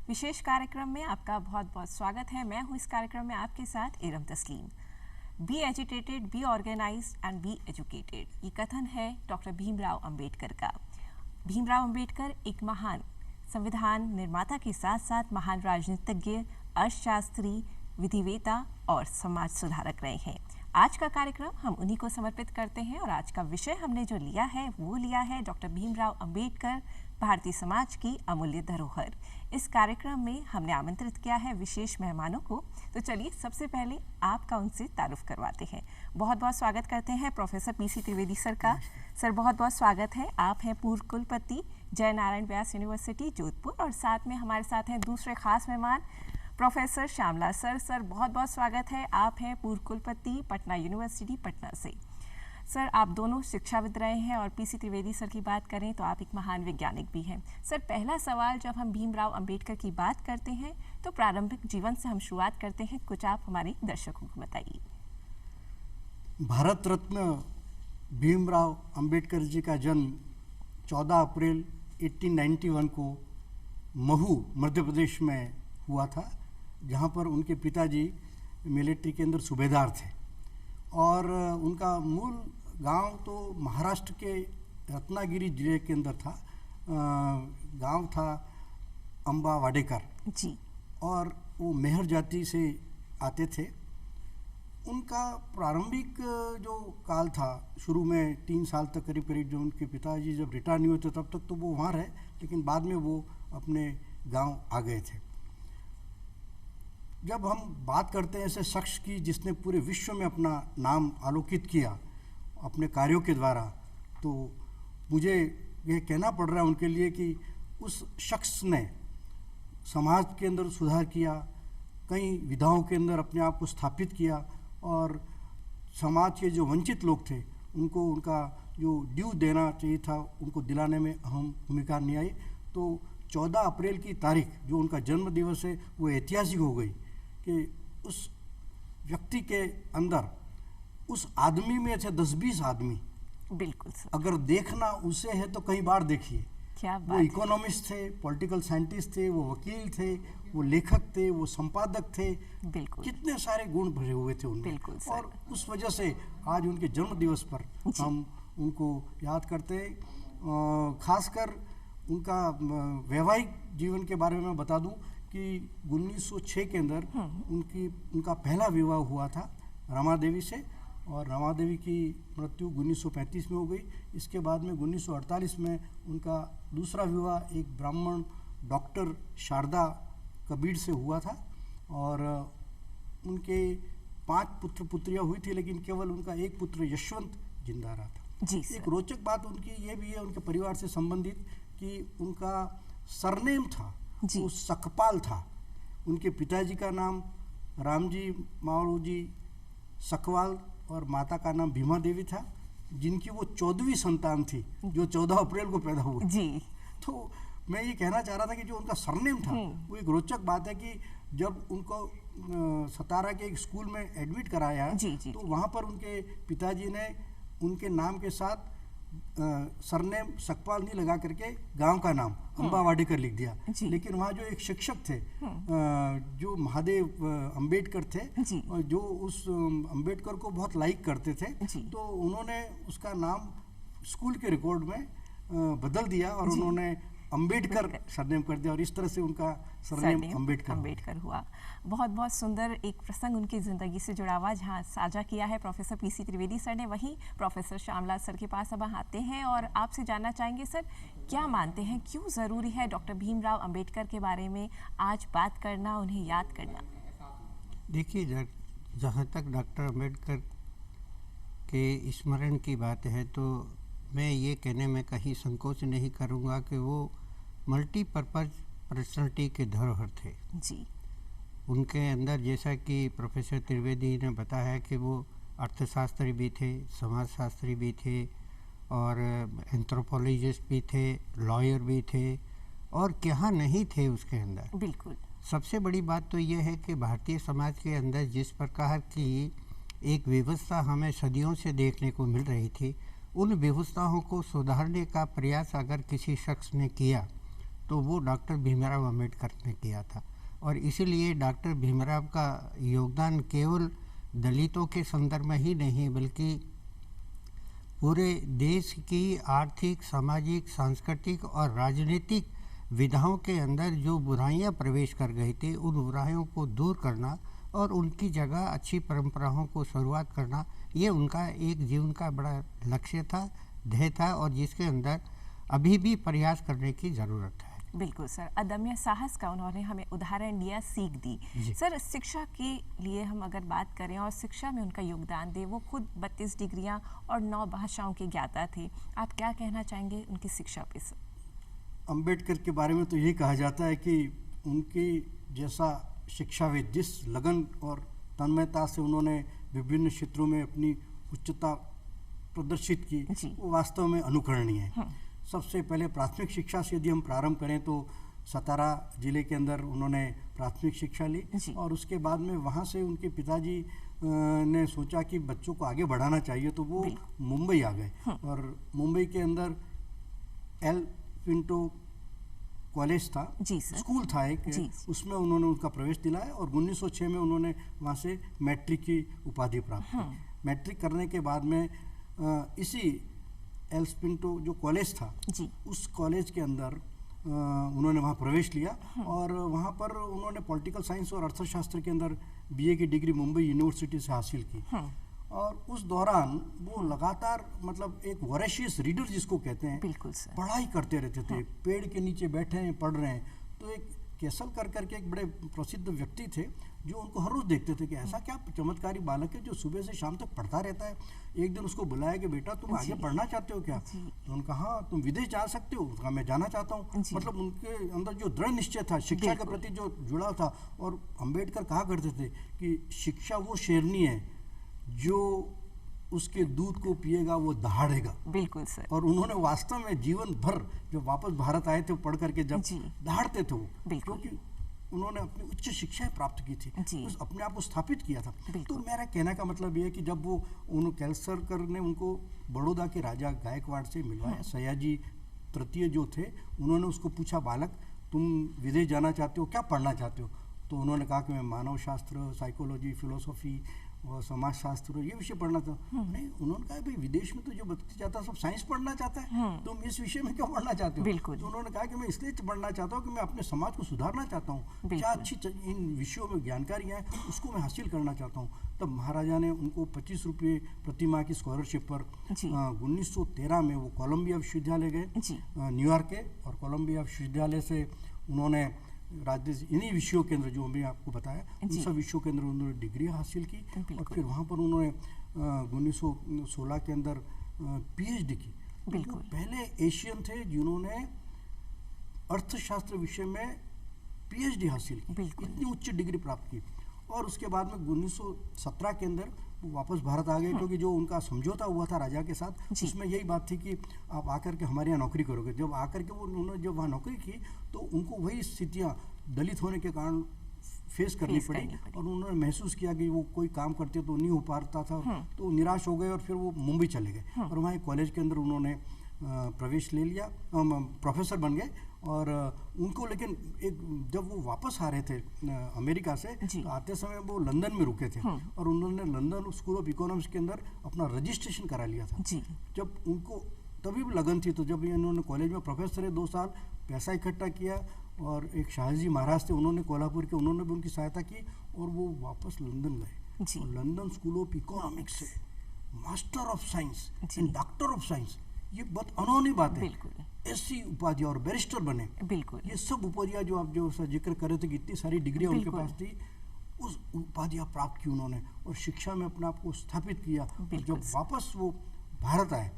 विशेष कार्यक्रम में आपका बहुत बहुत स्वागत है। मैं हूं इस कार्यक्रम में आपके साथ Iram Tasleem. Be agitated, be organised and be educated, ये कथन है डॉक्टर भीमराव अंबेडकर का। भीमराव अंबेडकर एक महान संविधान निर्माता के साथ साथ महान राजनीतिज्ञ, अर्थशास्त्री, विधिवेता और समाज सुधारक रहे हैं। आज का कार्यक्रम हम उन्हीं को समर्पित करते हैं और आज का विषय हमने जो लिया है डॉक्टर भीमराव अंबेडकर, भारतीय समाज की अमूल्य धरोहर। इस कार्यक्रम में हमने आमंत्रित किया है विशेष मेहमानों को, तो चलिए सबसे पहले आपका उनसे तारुफ करवाते हैं। बहुत बहुत स्वागत करते हैं प्रोफेसर पीसी त्रिवेदी सर का। सर बहुत बहुत स्वागत है। आप हैं पूर्व कुलपति जय नारायण व्यास यूनिवर्सिटी जोधपुर और साथ में हमारे साथ हैं दूसरे खास मेहमान प्रोफेसर श्यामला सर। सर बहुत बहुत स्वागत है। आप हैं पूर्व कुलपति पटना यूनिवर्सिटी पटना से। सर आप दोनों शिक्षाविद रहे हैं और पीसी त्रिवेदी सर की बात करें तो आप एक महान वैज्ञानिक भी हैं। सर पहला सवाल, जब हम भीमराव अंबेडकर की बात करते हैं तो प्रारंभिक जीवन से हम शुरुआत करते हैं, कुछ आप हमारे दर्शकों को बताइए। भारत रत्न भीमराव अंबेडकर जी का जन्म 14 अप्रैल 1891 को महू मध्य प्रदेश में हुआ था, जहाँ पर उनके पिताजी मिलिट्री के अंदर सूबेदार थे और उनका मूल गांव तो महाराष्ट्र के रत्नागिरी जिले के अंदर था। गांव था अम्बा वाडेकर जी, और वो मेहर जाति से आते थे। उनका प्रारंभिक जो काल था, शुरू में 3 साल तक करीब करीब, जो उनके पिताजी जब रिटायर नहीं हुए थे तब तक तो वो वहाँ रहे, लेकिन बाद में वो अपने गांव आ गए थे। जब हम बात करते हैं ऐसे शख्स की जिसने पूरे विश्व में अपना नाम आलोकित किया अपने कार्यों के द्वारा, तो मुझे ये कहना पड़ रहा है उनके लिए कि उस शख्स ने समाज के अंदर सुधार किया, कई विधाओं के अंदर अपने आप को स्थापित किया और समाज के जो वंचित लोग थे उनको उनका जो ड्यू देना चाहिए था उनको दिलाने में अहम भूमिका निभाई। तो 14 अप्रैल की तारीख जो उनका जन्म दिवस है वो ऐतिहासिक हो गई कि उस व्यक्ति के अंदर, उस आदमी में से 10-20 आदमी, बिल्कुल सर, अगर देखना उसे है तो कई बार देखिए। क्या वो बात है। इकोनॉमिस्ट थे, पॉलिटिकल साइंटिस्ट थे, वो वकील थे, वो लेखक थे, वो संपादक थे, बिल्कुल कितने सारे गुण भरे हुए थे उनमें। बिल्कुल सर। और उस वजह से आज उनके जन्म दिवस पर हम उनको याद करते हैं। खासकर उनका वैवाहिक जीवन के बारे में बता दूं कि 1906 के अंदर उनका पहला विवाह हुआ था रमा देवी से, और रमा देवी की मृत्यु 1935 में हो गई। इसके बाद में 1948 में उनका दूसरा विवाह एक ब्राह्मण डॉक्टर शारदा कबीर से हुआ था और उनके 5 पुत्र पुत्रियां हुई थी, लेकिन केवल उनका एक पुत्र यशवंत जिंदा रहा था। जी सर। एक रोचक बात उनकी ये भी है उनके परिवार से संबंधित कि उनका सरनेम था जी। वो सकपाल था। उनके पिताजी का नाम रामजी मावळूजी सकवाल और माता का नाम भीमा देवी था, जिनकी वो 14वीं संतान थी जो 14 अप्रैल को पैदा हुई जी। तो मैं ये कहना चाह रहा था कि जो उनका सरनेम था वो एक रोचक बात है कि जब उनको सतारा के एक स्कूल में एडमिट कराया जी, जी, तो जी। वहाँ पर उनके पिताजी ने उनके नाम के साथ सरनेम सकपाल नहीं लगा करके गांव का नाम अम्बा वाडेकर लिख दिया। लेकिन वहाँ जो एक शिक्षक थे जो महादेव अंबेडकर थे, जी। जो उस अंबेडकर को बहुत लाइक करते थे, जी। तो उन्होंने उसका नाम स्कूल के रिकॉर्ड में बदल दिया और उन्होंने अंबेडकर सरनेम कर दिया और इस तरह से उनका सरनेम अंबेडकर हुआ। बहुत बहुत सुंदर एक प्रसंग उनकी ज़िंदगी से जुड़ा हुआ जहाँ साझा किया है प्रोफेसर पीसी त्रिवेदी सर ने। वहीं प्रोफेसर श्यामला सर के पास अब आते हैं और आपसे जानना चाहेंगे सर, क्या मानते हैं क्यों ज़रूरी है डॉक्टर भीमराव अंबेडकर के बारे में आज बात करना, उन्हें याद करना? देखिए, जहाँ तक डॉक्टर अंबेडकर के स्मरण की बात है तो मैं ये कहने में कहीं संकोच नहीं करूँगा कि वो मल्टीपर्पज़ पर्सनैलिटी के धरोहर थे जी। उनके अंदर, जैसा कि प्रोफेसर त्रिवेदी ने बताया कि वो अर्थशास्त्री भी थे, समाजशास्त्री भी थे और एंथ्रोपोलॉजिस्ट भी थे, लॉयर भी थे और क्या नहीं थे उसके अंदर। बिल्कुल। सबसे बड़ी बात तो ये है कि भारतीय समाज के अंदर जिस प्रकार की एक व्यवस्था हमें सदियों से देखने को मिल रही थी, उन व्यवस्थाओं को सुधारने का प्रयास अगर किसी शख्स ने किया तो वो डॉक्टर भीमराव अम्बेडकर ने किया था। और इसीलिए डॉक्टर भीमराव का योगदान केवल दलितों के संदर्भ में ही नहीं बल्कि पूरे देश की आर्थिक, सामाजिक, सांस्कृतिक और राजनीतिक विधाओं के अंदर जो बुराइयां प्रवेश कर गई थी उन बुराइयों को दूर करना और उनकी जगह अच्छी परंपराओं को शुरुआत करना, ये उनका एक जीवन का बड़ा लक्ष्य था, ध्येय था और जिसके अंदर अभी भी प्रयास करने की ज़रूरत है। बिल्कुल सर, अदम्य साहस का उन्होंने हमें उदाहरण दिया, सीख दी। सर, शिक्षा के लिए हम अगर बात करें और शिक्षा में उनका योगदान दे, वो खुद 32 डिग्रियां और 9 भाषाओं के ज्ञाता थे। आप क्या कहना चाहेंगे उनकी शिक्षा पे सर? अंबेडकर के बारे में तो यही कहा जाता है कि उनकी जैसा शिक्षाविद, जिस लगन और तन्मयता से उन्होंने विभिन्न क्षेत्रों में अपनी उच्चता प्रदर्शित की, वो वास्तव में अनुकरणीय है। सबसे पहले प्राथमिक शिक्षा से यदि हम प्रारंभ करें तो सतारा जिले के अंदर उन्होंने प्राथमिक शिक्षा ली और उसके बाद में वहाँ से उनके पिताजी ने सोचा कि बच्चों को आगे बढ़ाना चाहिए, तो वो मुंबई आ गए और मुंबई के अंदर एल पिंटो कॉलेज था, स्कूल था एक, उसमें उन्होंने उनका प्रवेश दिलाया और 1906 में उन्होंने वहाँ से मैट्रिक की उपाधि प्राप्त की। मैट्रिक करने के बाद में इसी एल पिंटो जो कॉलेज था उस कॉलेज के अंदर उन्होंने वहाँ प्रवेश लिया और वहाँ पर उन्होंने पॉलिटिकल साइंस और अर्थशास्त्र के अंदर बीए की डिग्री मुंबई यूनिवर्सिटी से हासिल की। और उस दौरान वो लगातार मतलब एक वॉरेशियस रीडर जिसको कहते हैं, बिल्कुल सर, पढ़ाई करते रहते थे। पेड़ के नीचे बैठे हैं, पढ़ रहे हैं। तो एक केसलकर करके एक बड़े प्रसिद्ध व्यक्ति थे जो उनको हर रोज देखते थे कि ऐसा क्या चमत्कारी बालक है जो सुबह से शाम तक पढ़ता रहता है। एक दिन उसको बुलाया कि बेटा तुम आगे पढ़ना चाहते हो क्या? तो उन्होंने कहा हाँ, तुम विदेश जा सकते हो। कहा मैं जाना चाहता हूँ। मतलब उनके अंदर जो दृढ़ निश्चय था, शिक्षा के प्रति जो जुड़ा था। और अंबेडकर कहा करते थे कि शिक्षा वो शेरनी है जो उसके दूध को पिएगा वो दहाड़ेगा। बिल्कुल सर। और उन्होंने वास्तव में जीवन भर जब वापस भारत आए थे पढ़ करके जब दहाड़ते थे वो, क्योंकि उन्होंने अपनी उच्च शिक्षाएं प्राप्त की थी, अपने आप को स्थापित किया था। तो मेरा कहने का मतलब ये है कि जब वो केसलकर ने उनको बड़ौदा के राजा गायकवाड़ से मिलवाया, सयाजी तृतीय जो थे, उन्होंने उसको पूछा बालक तुम विदेश जाना चाहते हो, क्या पढ़ना चाहते हो? तो उन्होंने कहा कि मैं मानव शास्त्र, साइकोलॉजी, फिलोसॉफी और समाजशास्त्र ये विषय पढ़ना था। नहीं, उन्होंने कहा भाई विदेश में तो जो बच्चा चाहता है सब साइंस पढ़ना चाहता है, तुम इस विषय में क्यों पढ़ना चाहते हो? तो उन्होंने कहा कि मैं इसलिए पढ़ना चाहता हूँ कि मैं अपने समाज को सुधारना चाहता हूँ, क्या अच्छी इन विषयों में जानकारी है उसको मैं हासिल करना चाहता हूँ। तब महाराजा ने उनको 25 रुपये प्रति माह की स्कॉलरशिप पर 1913 में वो कोलंबिया विश्वविद्यालय गए न्यूयॉर्क के, और कोलंबिया विश्वविद्यालय से उन्होंने इन्हीं विषयों के अंदर जो हमने आपको बताया उन सब विषयों के अंदर उन्होंने डिग्री हासिल की और फिर वहाँ पर उन्होंने 1916 के अंदर पीएचडी की। तो पहले एशियन थे जिन्होंने अर्थशास्त्र विषय में पीएचडी हासिल की, इतनी उच्च डिग्री प्राप्त की। और उसके बाद में 1917 के अंदर वो वापस भारत आ गए, क्योंकि जो उनका समझौता हुआ था राजा के साथ उसमें यही बात थी कि आप आकर के हमारे यहाँ नौकरी करोगे। जब आकर के वो उन्होंने जब वहाँ नौकरी की तो उनको वही स्थितियाँ दलित होने के कारण फेस करनी पड़ी और उन्होंने महसूस किया कि वो कोई काम करते तो नहीं हो पाता था, तो निराश हो गए और फिर वो मुंबई चले गए और वहाँ एक कॉलेज के अंदर उन्होंने प्रवेश ले लिया, प्रोफेसर बन गए। और उनको लेकिन एक जब वो वापस आ रहे थे अमेरिका से तो आते समय वो लंदन में रुके थे और उन्होंने लंदन स्कूल ऑफ इकोनॉमिक्स के अंदर अपना रजिस्ट्रेशन करा लिया था। जब उनको तभी भी लगन थी, तो जब इन्होंने कॉलेज में प्रोफेसर है 2 साल पैसा इकट्ठा किया और एक शाहजी महाराज थे उन्होंने कोल्हापुर के, उन्होंने भी उनकी सहायता की और वो वापस लंदन गए। लंदन स्कूल ऑफ इकोनॉमिक्स से master of science and doctor of science, ये बहुत अनोनी बात है। ऐसी उपाधि और बैरिस्टर बने। ये सब उपाधियां जो आप जो जिक्र कर रहे थे कि इतनी सारी डिग्रियां उनके पास थी, उस उपाधियां प्राप्त की उन्होंने और शिक्षा में अपने आप को स्थापित किया। जब वापस वो भारत आए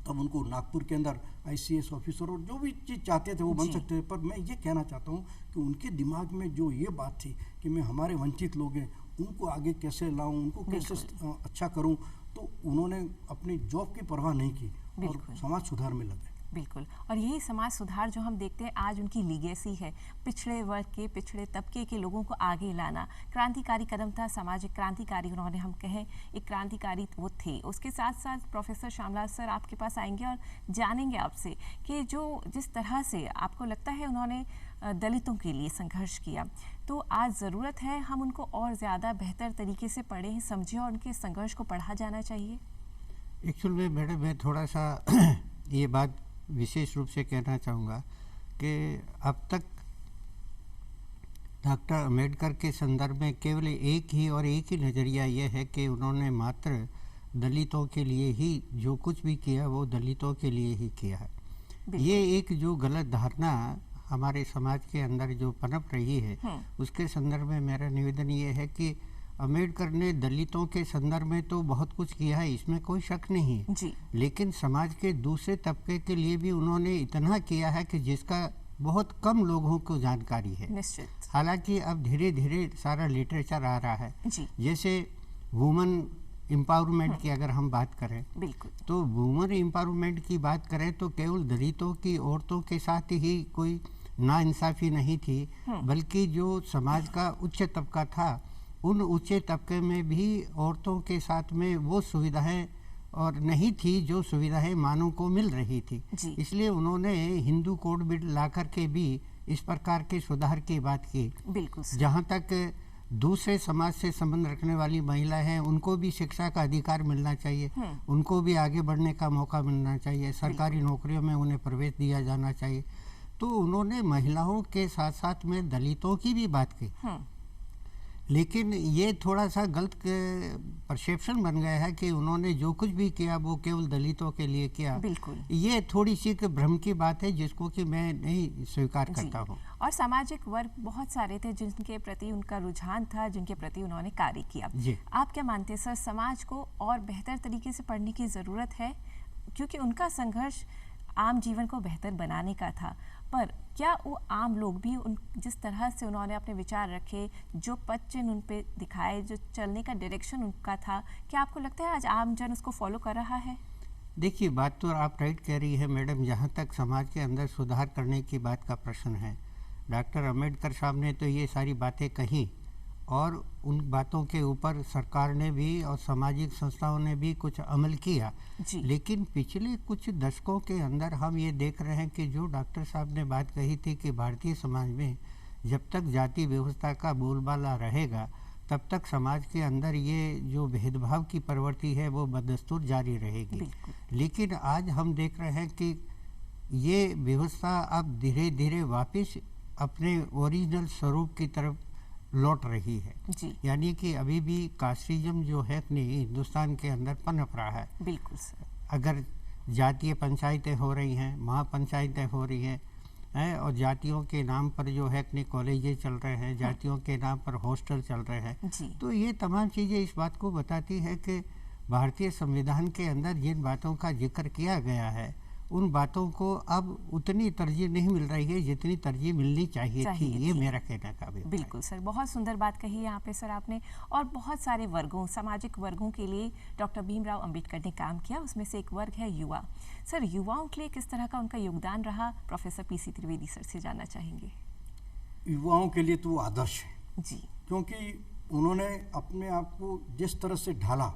तब उनको नागपुर के अंदर आईसीएस ऑफिसर और जो भी चीज़ चाहते थे वो बन सकते थे। पर मैं ये कहना चाहता हूँ कि उनके दिमाग में जो ये बात थी कि मैं हमारे वंचित लोग हैं उनको आगे कैसे लाऊं, उनको कैसे अच्छा करूं, तो उन्होंने अपनी जॉब की परवाह नहीं की और समाज सुधार में लगे। बिल्कुल, और यही समाज सुधार जो हम देखते हैं आज उनकी लीगेसी है, पिछड़े वर्ग के, पिछड़े तबके के लोगों को आगे लाना। क्रांतिकारी कदम था, सामाजिक क्रांतिकारी उन्होंने, हम कहें एक क्रांतिकारी वो थे। उसके साथ साथ प्रोफेसर श्यामलाल सर आपके पास आएंगे और जानेंगे आपसे कि जो जिस तरह से आपको लगता है उन्होंने दलितों के लिए संघर्ष किया, तो आज ज़रूरत है हम उनको और ज़्यादा बेहतर तरीके से पढ़ें, समझें और उनके संघर्ष को पढ़ा जाना चाहिए। एक्चुअल में मैडम मैं थोड़ा सा ये बात विशेष रूप से कहना चाहूँगा कि अब तक डॉक्टर अम्बेडकर के संदर्भ में केवल एक ही नज़रिया ये है कि उन्होंने मात्र दलितों के लिए ही जो कुछ भी किया वो दलितों के लिए ही किया है। ये एक जो गलत धारणा हमारे समाज के अंदर जो पनप रही है, उसके संदर्भ में मेरा निवेदन ये है कि अम्बेडकर ने दलितों के संदर्भ में तो बहुत कुछ किया है, इसमें कोई शक नहीं है जी। लेकिन समाज के दूसरे तबके के लिए भी उन्होंने इतना किया है कि जिसका बहुत कम लोगों को जानकारी है। निश्चित। हालांकि अब धीरे धीरे सारा लिटरेचर आ रहा है जी। जैसे वुमन एम्पावरमेंट की अगर हम बात करें, बिल्कुल, तो वुमन एम्पावरमेंट की बात करें तो केवल दलितों की औरतों के साथ ही कोई नाइंसाफ़ी नहीं थी, बल्कि जो समाज का उच्च तबका था उन ऊंचे तबके में भी औरतों के साथ में वो सुविधाएं और नहीं थी जो सुविधाएं मानव को मिल रही थी। इसलिए उन्होंने हिंदू कोड बिल ला करके भी इस प्रकार के सुधार की बात की। बिल्कुल। जहाँ तक दूसरे समाज से संबंध रखने वाली महिलाएं हैं उनको भी शिक्षा का अधिकार मिलना चाहिए, उनको भी आगे बढ़ने का मौका मिलना चाहिए, सरकारी नौकरियों में उन्हें प्रवेश दिया जाना चाहिए। तो उन्होंने महिलाओं के साथ साथ में दलितों की भी बात की, लेकिन ये थोड़ा सा गलत परसेप्शन बन गया है कि उन्होंने जो कुछ भी किया वो केवल दलितों के लिए किया। बिल्कुल, ये थोड़ी सी भ्रम की बात है जिसको कि मैं नहीं स्वीकार करता हूँ। और सामाजिक वर्ग बहुत सारे थे जिनके प्रति उनका रुझान था, जिनके प्रति उन्होंने कार्य किया। आप क्या मानते हैं सर, समाज को और बेहतर तरीके से पढ़ने की ज़रूरत है, क्योंकि उनका संघर्ष आम जीवन को बेहतर बनाने का था, पर क्या वो आम लोग भी उन जिस तरह से उन्होंने अपने विचार रखे, जो पथ चिन्ह उन पे दिखाए, जो चलने का डायरेक्शन उनका था, क्या आपको लगता है आज आम जन उसको फॉलो कर रहा है? देखिए, बात तो आप राइट कह रही है मैडम। जहाँ तक समाज के अंदर सुधार करने की बात का प्रश्न है, डॉक्टर अम्बेडकर साहब ने तो ये सारी बातें कही और उन बातों के ऊपर सरकार ने भी और सामाजिक संस्थाओं ने भी कुछ अमल किया। लेकिन पिछले कुछ दशकों के अंदर हम ये देख रहे हैं कि जो डॉक्टर साहब ने बात कही थी कि भारतीय समाज में जब तक जाति व्यवस्था का बोलबाला रहेगा तब तक समाज के अंदर ये जो भेदभाव की प्रवृत्ति है वो बदस्तूर जारी रहेगी। लेकिन आज हम देख रहे हैं कि ये व्यवस्था अब धीरे धीरे वापस अपने ओरिजिनल स्वरूप की तरफ लौट रही है। यानी कि अभी भी कास्टिज्म जो है अपने हिंदुस्तान के अंदर पनप रहा है। बिल्कुल सर। अगर जातीय पंचायतें हो रही हैं, महापंचायतें हो रही हैं और जातियों के नाम पर जो है अपने कॉलेजेस चल रहे हैं, जातियों के नाम पर हॉस्टल चल रहे हैं, तो ये तमाम चीज़ें इस बात को बताती है कि भारतीय संविधान के अंदर जिन बातों का जिक्र किया गया है उन बातों को अब उतनी तरजीह नहीं मिल रही है जितनी तरजीह मिलनी चाहिए थी। ये मेरा कहना का भी। बिल्कुल सर, बहुत सुंदर बात कही है यहाँ पे सर आपने, और बहुत सारे वर्गों, सामाजिक वर्गों के लिए डॉक्टर भीमराव अंबेडकर ने काम किया। उसमें से एक वर्ग है युवा। सर, युवाओं के लिए किस तरह का उनका योगदान रहा, प्रोफेसर पीसी त्रिवेदी सर से जानना चाहेंगे। युवाओं के लिए तो वो आदर्श है जी, क्योंकि उन्होंने अपने आप को जिस तरह से ढाला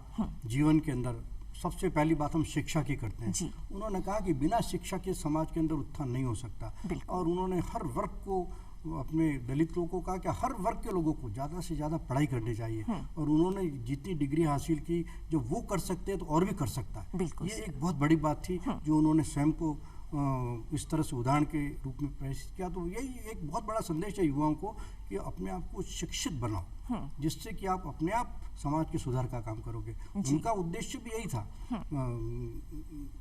जीवन के अंदर। सबसे पहली बात हम शिक्षा की करते हैं। उन्होंने कहा कि बिना शिक्षा के समाज के अंदर उत्थान नहीं हो सकता, और उन्होंने हर वर्ग को, अपने दलित लोगों को कहा कि हर वर्ग के लोगों को ज़्यादा से ज़्यादा पढ़ाई करनी चाहिए, और उन्होंने जितनी डिग्री हासिल की जो वो कर सकते हैं तो और भी कर सकता है। ये एक बहुत बड़ी बात थी जो उन्होंने स्वयं को इस तरह से उदाहरण के रूप में पेश किया। तो यही एक बहुत बड़ा संदेश है युवाओं को कि अपने आप को शिक्षित बनाओ, जिससे कि आप अपने आप समाज के सुधार का काम करोगे। उनका उद्देश्य भी यही था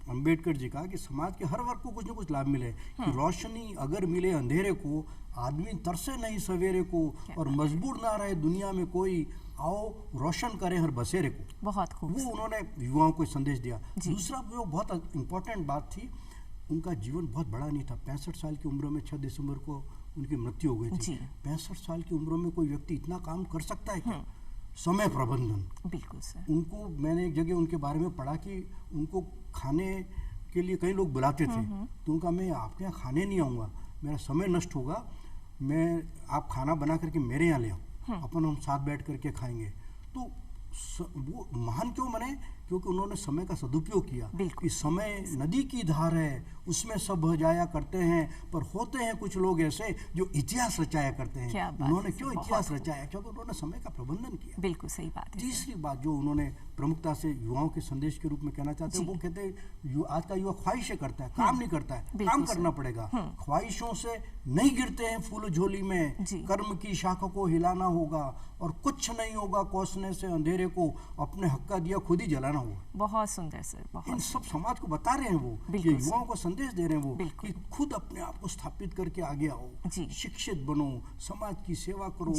अंबेडकर जी का कि समाज के हर वर्ग को कुछ न कुछ लाभ मिले, कि रोशनी अगर मिले अंधेरे को, आदमी तरसे नहीं सवेरे को, और मजबूर ना रहे दुनिया में कोई, आओ रोशन करे हर बसेरे को। बहुत खूब। वो उन्होंने युवाओं को संदेश दिया। दूसरा जो बहुत इम्पोर्टेंट बात थी, उनका जीवन बहुत बड़ा नहीं था। 65 साल की उम्र में 6 दिसंबर को उनकी मृत्यु हो गई थी। 65 साल की उम्र में कोई व्यक्ति इतना काम कर सकता है क्या? समय प्रबंधन। बिल्कुल सर। उनको, मैंने एक जगह उनके बारे में पढ़ा कि उनको खाने के लिए कई लोग बुलाते थे, तो उनका मैं आपके यहाँ खाने नहीं आऊँगा, मेरा समय नष्ट होगा, मैं आप खाना बना करके मेरे यहाँ ले आओ, अपन हम साथ बैठ करके खाएंगे। तो वो महान क्यों बने? क्योंकि उन्होंने समय का सदुपयोग किया कि समय नदी की धार है, उसमें सब बह जाया करते हैं, पर होते हैं कुछ लोग ऐसे जो इतिहास रचाया करते हैं। उन्होंने क्यों इतिहास रचाया? क्योंकि उन्होंने समय का प्रबंधन किया। बिल्कुल सही बात है। तीसरी बात जो उन्होंने प्रमुखता से युवाओं के संदेश के रूप में कहना चाहते हैं, वो कहते हैं आज का युवा ख्वाहिशें करता है, काम नहीं करता है, काम करना पड़ेगा, ख्वाहिशों से नहीं गिरते हैं फूल झोली में, कर्म की शाखा को हिलाना होगा और कुछ नहीं होगा कोसने से अंधेरे को, अपने हक का दिया खुद ही जलाना होगा। बहुत सुंदर सर, बहुत इन सब समाज को बता रहे हैं वो, ये युवाओं को संदेश दे रहे हैं वो कि खुद अपने आप को स्थापित करके आगे आओ, शिक्षित बनो, समाज की सेवा करो,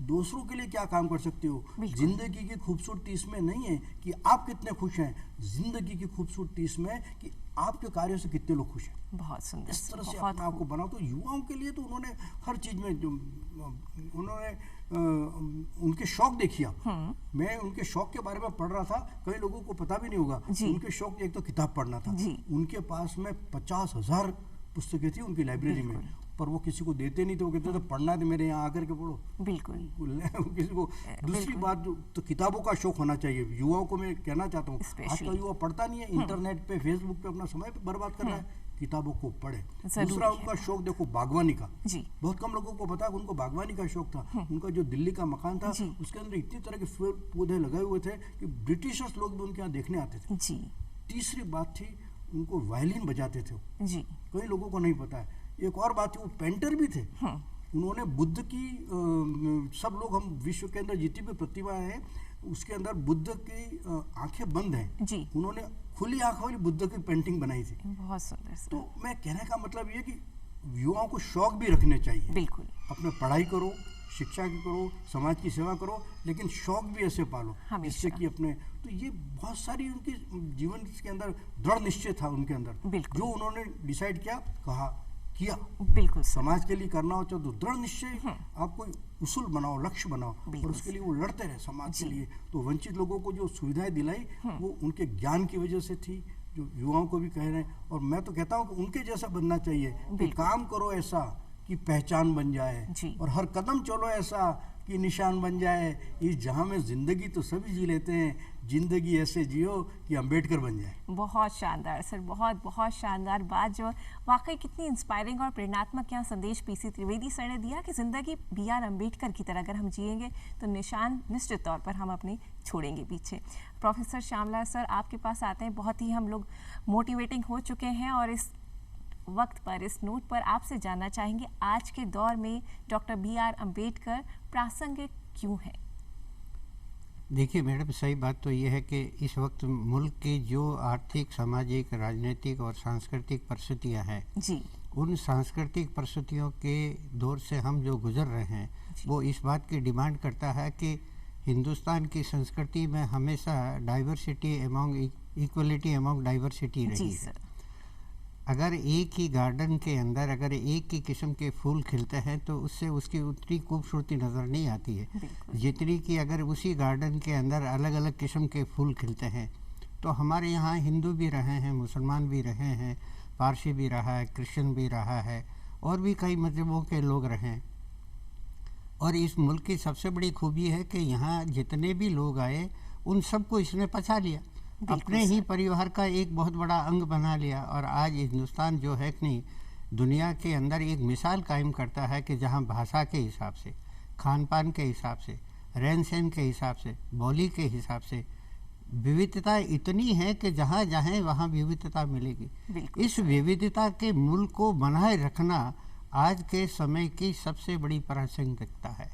दूसरों के लिए क्या काम कर सकते हो। जिंदगी की खूबसूरती इसमें नहीं है कि आप कितने खुश हैं, जिंदगी की खूबसूरती इसमें कि आपके कार्यों से कितने लोग खुश हैं। बहुत सुंदर। इस तरह से अपने आप को बनाओ। तो युवाओं के लिए तो उन्होंने हर चीज में जो उन्होंने उनके शौक देखिए। मैं उनके शौक के बारे में पढ़ रहा था, कई लोगों को पता भी नहीं होगा। उनके शौक एक तो किताब पढ़ना था, उनके पास में 50,000 पुस्तकें थी उनकी लाइब्रेरी में, पर वो किसी को देते नहीं थे। वो कहते थे पढ़ना है मेरे यहाँ आकर के पढ़ो। बिल्कुल किसी को। दूसरी बात जो तो किताबों का शौक होना चाहिए युवाओं को। मैं कहना चाहता हूँ आज का युवा पढ़ता नहीं है, इंटरनेट पे फेसबुक पे अपना समय बर्बाद कर रहा है, किताबों को पढ़े। दूसरा उनका शौक देखो बागवानी का, बहुत कम लोगों को पता है उनको बागवानी का शौक था। उनका जो दिल्ली का मकान था उसके अंदर इतनी तरह के पौधे लगाए हुए थे कि ब्रिटिशर्स लोग भी उनके यहाँ देखने आते थे। तीसरी बात थी उनको वायलिन बजाते थे, कई लोगों को नहीं पता है। एक और बात थी वो पेंटर भी थे। उन्होंने बुद्ध की सब लोग हम विश्व के अंदर जितनी भी प्रतिभा है उसके अंदर बुद्ध की आंखें बंद हैं, उन्होंने खुली आंखों वाली बुद्ध की पेंटिंग बनाई थी। बहुत सुंदर। तो मैं कहने का मतलब ये कि युवाओं को शौक भी रखने चाहिए। बिल्कुल। अपने पढ़ाई करो, शिक्षा की करो, समाज की सेवा करो, लेकिन शौक भी ऐसे पालो जिससे कि अपने। तो ये बहुत सारी उनकी जीवन के अंदर दृढ़ निश्चय था उनके अंदर, जो उन्होंने डिसाइड किया। बिल्कुल। समाज के लिए करना हो तो दृढ़ निश्चय, आप कोई उसूल बनाओ, लक्ष्य बनाओ और उसके लिए वो लड़ते रहे समाज के लिए। तो वंचित लोगों को जो सुविधाएं दिलाई वो उनके ज्ञान की वजह से थी, जो युवाओं को भी कह रहे हैं। और मैं तो कहता हूँ कि उनके जैसा बनना चाहिए कि काम करो ऐसा कि पहचान बन जाए और हर कदम चलो ऐसा कि निशान बन जाए। इस जहां में जिंदगी तो सभी जी लेते हैं, जिंदगी ऐसे जियो कि अंबेडकर बन जाए। बहुत शानदार सर, बहुत बहुत शानदार बात, जो वाकई कितनी इंस्पायरिंग और प्रेरणात्मक यहाँ संदेश पीसी त्रिवेदी सर ने दिया कि जिंदगी BR अम्बेडकर की तरह अगर हम जिएंगे तो निशान निश्चित तौर पर हम अपने छोड़ेंगे पीछे। प्रोफेसर श्यामला सर आपके पास आते हैं, बहुत ही हम लोग मोटिवेटिंग हो चुके हैं और इस वक्त पर, इस नोट पर आपसे जानना चाहेंगे आज के दौर में डॉक्टर BR अम्बेडकर प्रासंगिक क्यों है? देखिए मैडम, सही बात तो ये है कि इस वक्त मुल्क की जो आर्थिक, सामाजिक, राजनीतिक और सांस्कृतिक परिस्थितियाँ हैं उन सांस्कृतिक परिस्थितियों के दौर से हम जो गुजर रहे हैं वो इस बात की डिमांड करता है कि हिंदुस्तान की संस्कृति में हमेशा diversity among equality among diversity रही है। अगर एक ही गार्डन के अंदर अगर एक ही किस्म के फूल खिलते हैं तो उससे उसकी उतनी खूबसूरती नज़र नहीं आती है जितनी कि अगर उसी गार्डन के अंदर अलग अलग किस्म के फूल खिलते हैं। तो हमारे यहाँ हिंदू भी रहे हैं, मुसलमान भी रहे हैं, पारसी भी रहा है, क्रिश्चियन भी रहा है और भी कई मजहबों के लोग रहे हैं। और इस मुल्क की सबसे बड़ी खूबी है कि यहाँ जितने भी लोग आए उन सबको इसने पछा लिया, अपने ही परिवार का एक बहुत बड़ा अंग बना लिया। और आज हिंदुस्तान जो है कि नहीं, दुनिया के अंदर एक मिसाल कायम करता है कि जहाँ भाषा के हिसाब से, खान पान के हिसाब से, रहन सहन के हिसाब से, बोली के हिसाब से विविधता इतनी है कि जहाँ जाएं वहाँ विविधता मिलेगी। इस विविधता के मुल्क को बनाए रखना आज के समय की सबसे बड़ी प्रासंगिकता है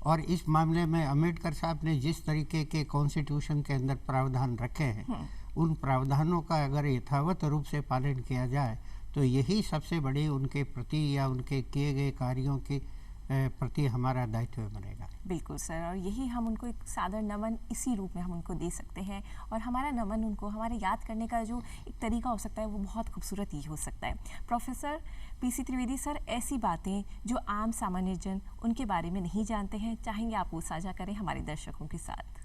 और इस मामले में अम्बेडकर साहब ने जिस तरीके के कॉन्स्टिट्यूशन के अंदर प्रावधान रखे हैं उन प्रावधानों का अगर यथावत रूप से पालन किया जाए तो यही सबसे बड़ी उनके प्रति या उनके किए गए कार्यों के प्रति हमारा दायित्व बनेगा। बिल्कुल सर, और यही हम उनको एक सादर नमन इसी रूप में हम उनको दे सकते हैं और हमारा नमन उनको हमारे याद करने का जो एक तरीका हो सकता है वो बहुत खूबसूरत ही हो सकता है। प्रोफेसर पीसी त्रिवेदी सर, ऐसी बातें जो आम सामान्य जन उनके बारे में नहीं जानते हैं, चाहेंगे आप वो साझा करें हमारे दर्शकों के साथ?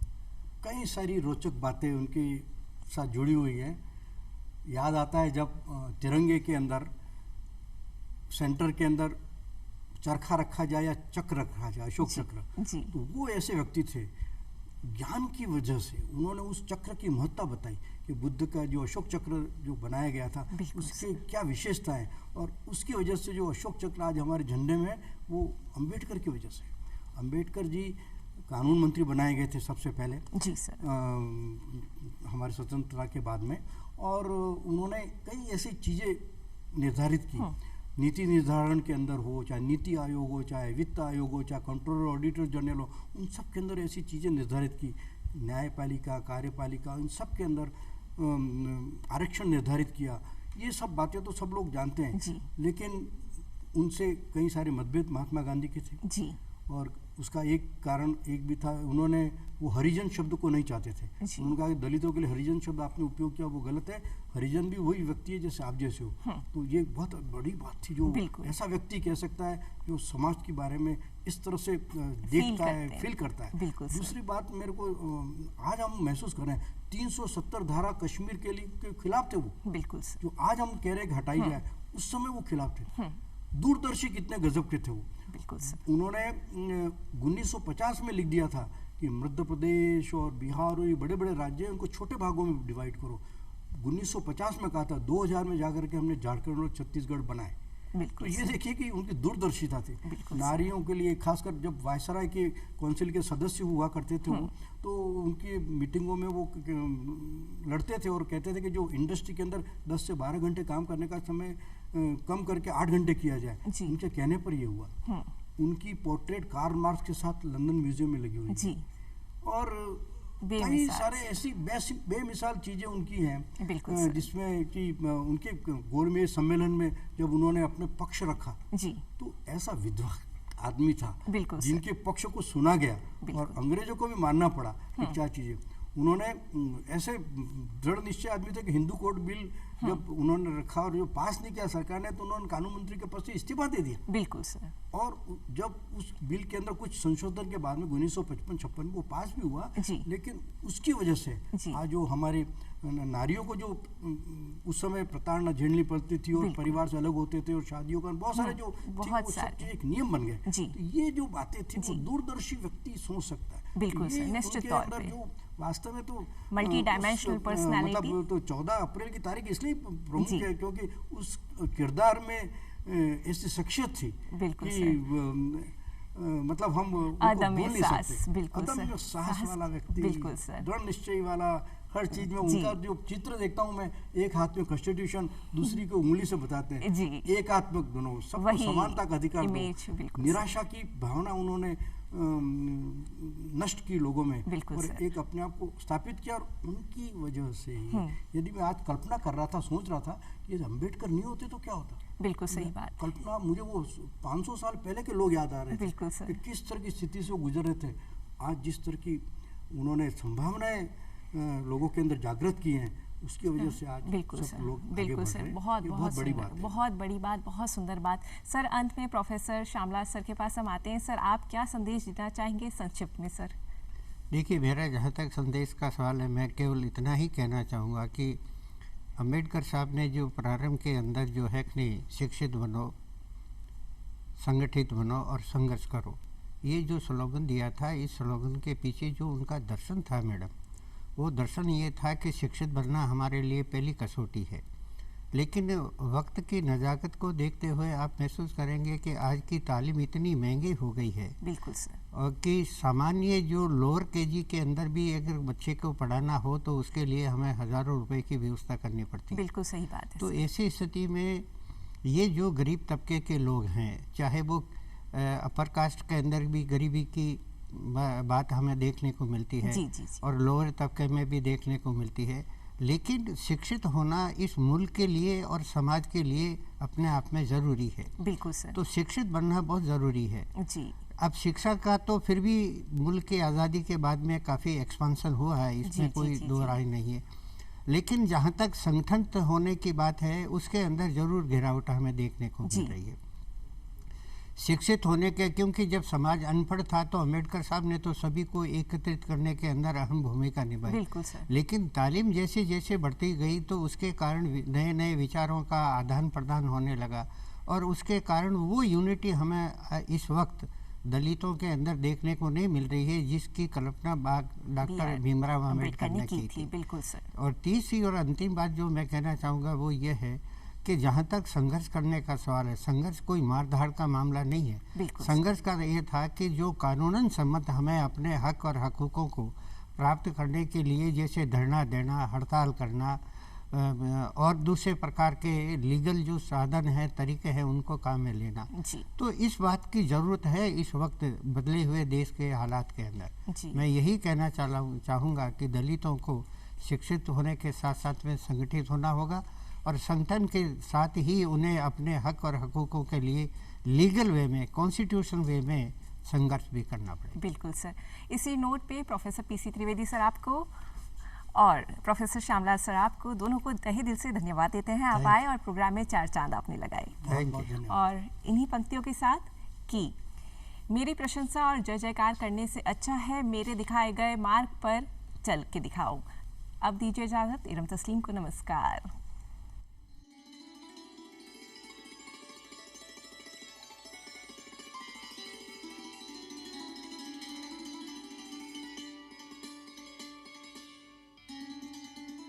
कई सारी रोचक बातें उनके साथ जुड़ी हुई हैं। याद आता है जब तिरंगे के अंदर सेंटर के अंदर चरखा रखा जाए या चक्र रखा जाए, अशोक चक्र, जी। तो वो ऐसे व्यक्ति थे ज्ञान की वजह से उन्होंने उस चक्र की महत्ता बताई कि बुद्ध का जो अशोक चक्र जो बनाया गया था उसके क्या विशेषता है, और उसकी वजह से जो अशोक चक्र आज हमारे झंडे में है वो अंबेडकर की वजह से। अंबेडकर जी कानून मंत्री बनाए गए थे सबसे पहले जी सर, हमारे स्वतंत्रता के बाद में, और उन्होंने कई ऐसी चीज़ें निर्धारित की, नीति निर्धारण के अंदर हो, चाहे नीति आयोग हो, चाहे वित्त आयोग हो, चाहे कंट्रोलर ऑडिटर जनरल हो, उन सब के अंदर ऐसी चीज़ें निर्धारित की, न्यायपालिका, कार्यपालिका, इन सब के अंदर आरक्षण निर्धारित किया। ये सब बातें तो सब लोग जानते हैं, लेकिन उनसे कई सारे मतभेद महात्मा गांधी के थे जी। और उसका एक कारण एक भी था, उन्होंने वो हरिजन शब्द को नहीं चाहते थे। उन्होंने कहा कि दलितों के लिए हरिजन शब्द आपने उपयोग किया वो गलत है, हरिजन भी वही व्यक्ति है जैसे आप जैसे हो। तो ये बहुत बड़ी बात थी, जो ऐसा व्यक्ति कह सकता है जो समाज के बारे में इस तरह से देखता है, फील करता है। दूसरी बात मेरे को आज हम महसूस कर रहे हैं 370 धारा कश्मीर के लिए के खिलाफ थे वो, बिल्कुल जो आज हम कह रहे हैं कि हटाई जाए, उस समय वो खिलाफ थे। दूरदर्शी कितने गजब के थे वो। बिल्कुल सर। उन्होंने 1950 में लिख दिया था कि मध्य प्रदेश और बिहार और ये बड़े बड़े राज्य हैं, उनको छोटे भागों में डिवाइड करो। 1950 में कहा था, 2000 में जाकर के हमने झारखंड और छत्तीसगढ़ बनाए। तो ये देखिए कि उनकी दूरदर्शिता थी। नारियों के लिए खासकर जब वायसराय के काउंसिल के सदस्य हुआ करते थे वो, तो उनकी मीटिंगों में वो लड़ते थे और कहते थे कि जो इंडस्ट्री के अंदर 10 से 12 घंटे काम करने का समय कम करके 8 घंटे किया जाए। उनके कहने पर ये हुआ। उनकी पोर्ट्रेट कार्ल मार्क्स के साथ लंदन म्यूजियम में लगी हुई है। और कई सारे ऐसी बेमिसाल चीज़ें उनकी हैं, जिसमें कि उनके गोलमेज सम्मेलन में जब उन्होंने अपने पक्ष रखा तो ऐसा विद्वान आदमी था जिनके पक्ष को सुना गया और अंग्रेजों को भी मानना पड़ा कि क्या चीज़ें। उन्होंने ऐसे दृढ़ निश्चय आदमी थे कि हिंदू कोड बिल जब उन्होंने रखा और जो पास नहीं किया सरकार ने, तो उन्होंने कानून मंत्री के पद से इस्तीफा दे दिया। बिल्कुल सर। और जब उस बिल के अंदर कुछ संशोधन के बाद में 1955-56 में वो पास भी हुआ, लेकिन उसकी वजह से आज जो हमारी नारियों को जो उस समय प्रताड़ना झेलनी पड़ती थी और परिवार से अलग होते थे और शादियों का बहुत सारे जो एक नियम बन गए। तो ये जो बातें थी वो दूरदर्शी व्यक्ति सोच सकता है। बिल्कुल सर, निश्चित तौर पे। जो वास्तव में तो मल्टी डायमेंशनल पर्सनालिटी, मतलब तो 14 अप्रैल की तारीख इसलिए प्रमुख है क्योंकि उस किरदार में ऐसी शख्सियत थी कि मतलब हम अदम्य साहस, बिल्कुल अदम्य साहस वाला व्यक्ति, बिल्कुल सर, दृढ़ निश्चय वाला, हर चीज में उनका जो चित्र देखता हूँ मैं, एक हाथ में कॉन्स्टिट्यूशन, दूसरी को उंगली से बताते हैं, एकात्मक दोनों, सबको समानता का अधिकार दो। निराशा की भावना उन्होंने नष्ट की लोगों में और एक अपने आप को स्थापित किया। और उनकी वजह से यदि मैं आज कल्पना कर रहा था, सोच रहा था ये अम्बेडकर नहीं होते तो क्या होता। बिल्कुल सही बात। कल्पना, मुझे वो 500 साल पहले के लोग याद आ रहे थे कि किस तरह की स्थिति से वो गुजर रहे थे। आज जिस तरह की उन्होंने संभावनाएं लोगों के अंदर जागृत की हैं, उसकी वजह से आज बिल्कुल सब लोग बिल्कुल सर, बहुत बड़ी बात, बहुत बड़ी बात, बहुत सुंदर बात। सर, अंत में प्रोफेसर श्यामलाल सर के पास हम आते हैं। सर, आप क्या संदेश देना चाहेंगे संक्षिप्त में? सर देखिए, मेरा जहाँ तक संदेश का सवाल है, मैं केवल इतना ही कहना चाहूँगा कि अम्बेडकर साहब ने जो प्रारंभ के अंदर जो है कि शिक्षित बनो, संगठित बनो और संघर्ष करो, ये जो स्लोगन दिया था, इस स्लोगन के पीछे जो उनका दर्शन था मैडम, वो दर्शन ये था कि शिक्षित बनना हमारे लिए पहली कसौटी है। लेकिन वक्त की नज़ाकत को देखते हुए आप महसूस करेंगे कि आज की तालीम इतनी महंगी हो गई है, बिल्कुल सर, और कि सामान्य जो लोअर केजी के अंदर भी अगर बच्चे को पढ़ाना हो तो उसके लिए हमें हज़ारों रुपए की व्यवस्था करनी पड़ती है। बिल्कुल सही बात है। तो ऐसी स्थिति में ये जो गरीब तबके के लोग हैं, चाहे वो अपर कास्ट के अंदर भी गरीबी की बात हमें देखने को मिलती है, और लोअर तबके में भी देखने को मिलती है, लेकिन शिक्षित होना इस मुल्क के लिए और समाज के लिए अपने आप में ज़रूरी है। बिल्कुल सर। तो शिक्षित बनना बहुत ज़रूरी है जी। अब शिक्षा का तो फिर भी मुल्क की आज़ादी के बाद में काफ़ी एक्सपांसन हुआ है, इसमें कोई दो राय नहीं है, लेकिन जहाँ तक संगठन होने की बात है, उसके अंदर ज़रूर गिरावट हमें देखने को मिल रही है। शिक्षित होने के, क्योंकि जब समाज अनपढ़ था तो अम्बेडकर साहब ने तो सभी को एकत्रित करने के अंदर अहम भूमिका निभाई। बिल्कुल सर। लेकिन तालीम जैसे जैसे बढ़ती गई तो उसके कारण नए नए विचारों का आदान प्रदान होने लगा, और उसके कारण वो यूनिटी हमें इस वक्त दलितों के अंदर देखने को नहीं मिल रही है जिसकी कल्पना डॉक्टर भीमराव अम्बेडकर ने की थी। बिल्कुल सर। और तीसरी और अंतिम बात जो मैं कहना चाहूँगा वो ये है कि जहाँ तक संघर्ष करने का सवाल है, संघर्ष कोई मार-धाड़ का मामला नहीं है। संघर्ष का ये था कि जो कानूनन सम्मत हमें अपने हक और हकूक़ों को प्राप्त करने के लिए, जैसे धरना देना, हड़ताल करना और दूसरे प्रकार के लीगल जो साधन हैं, तरीके हैं, उनको काम में लेना जी। तो इस बात की ज़रूरत है इस वक्त बदले हुए देश के हालात के अंदर। मैं यही कहना चाहूँगा कि दलितों को शिक्षित होने के साथ साथ में संगठित होना होगा, और संगठन के साथ ही उन्हें अपने हक और हकूक़ों के लिए लीगल वे में, कॉन्स्टिट्यूशन वे में संघर्ष भी करना पड़ेगा। बिल्कुल सर। इसी नोट पे प्रोफेसर पीसी त्रिवेदी सर आपको और प्रोफेसर श्यामलाल सर आपको दोनों को तहे दिल से धन्यवाद देते हैं। आप आए और प्रोग्राम में 4 चांद आपने लगाए। और इन्हीं पंक्तियों के साथ कि मेरी प्रशंसा और जय जयकार करने से अच्छा है मेरे दिखाए गए मार्ग पर चल के दिखाओ। अब दीजिए इजाज़त। इरम तस्लीम को नमस्कार।